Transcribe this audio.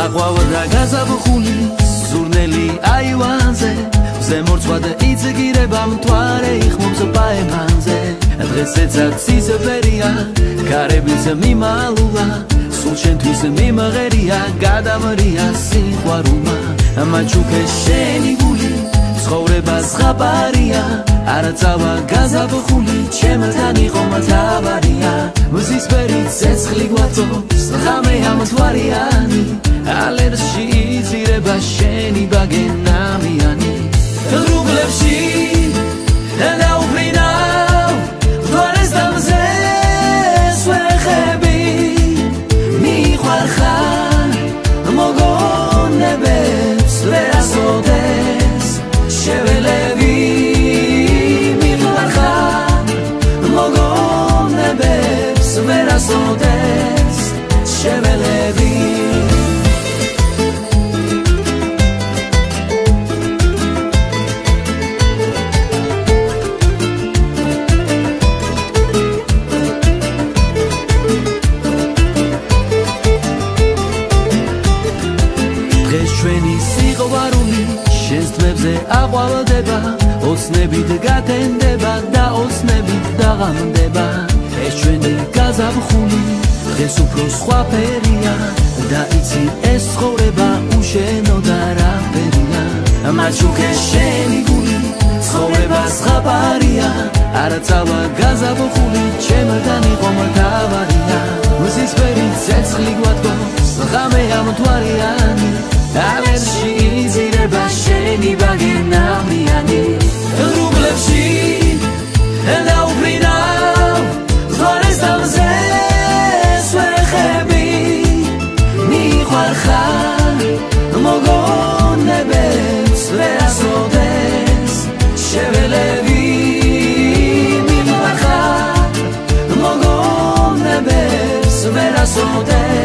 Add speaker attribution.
Speaker 1: აყვავა და გაზაფხული ზურნელი აივანზე ზემორცვა და იცგირება მთვარე იხმობს პაემანზე დღესაც აქცის ფერია გარებიც მიმალულა სულ შენთვის მიმაღერია გადამრია სიყვარულმა მაჩუქე შენი გული ცხოვრებას ხაპარია არაცავა გაზაფხული ჩემთან იყო მთავარია მზის ფერი ცეცხლი გვაწობს ღამე ამთვარიანი ალერსში იზირება შენი ბაგენამიანი რუგლებში დაუფრინავ მთვარეს დამზე სვეხები მიყვარხარ მოგონებებს ვერასოდეს შეველები მიყვარხარ მოგონებებს ვერასოდეს შეველები ჩვენი სიყვარული შენს თმებზე აყვავდება ოცნებით გათენდება და ოცნებით დაღამდება ეს ჩვენი გაზაფხული დღეს უფრო სხვა ფერია და იცი ეს ცხოვრება უშენო და რაფერია მაჩუქე შენი გული ცხოვრებას ხაპარია არაცავა გაზაფხული ჩემთან იყო მთავარია მზის ფერი ცეცხლი გვადგობს ღამე ამთვარიანი ალერსში იზირება შენი ბაგენამიანი რუგლებში დაუფრინავ მთვარეს დამზე სვეხები მიყვარხარ მოგონებებს ვერასოდეს შეველები მიყვარხარ მოგონებებს ვერასოდეს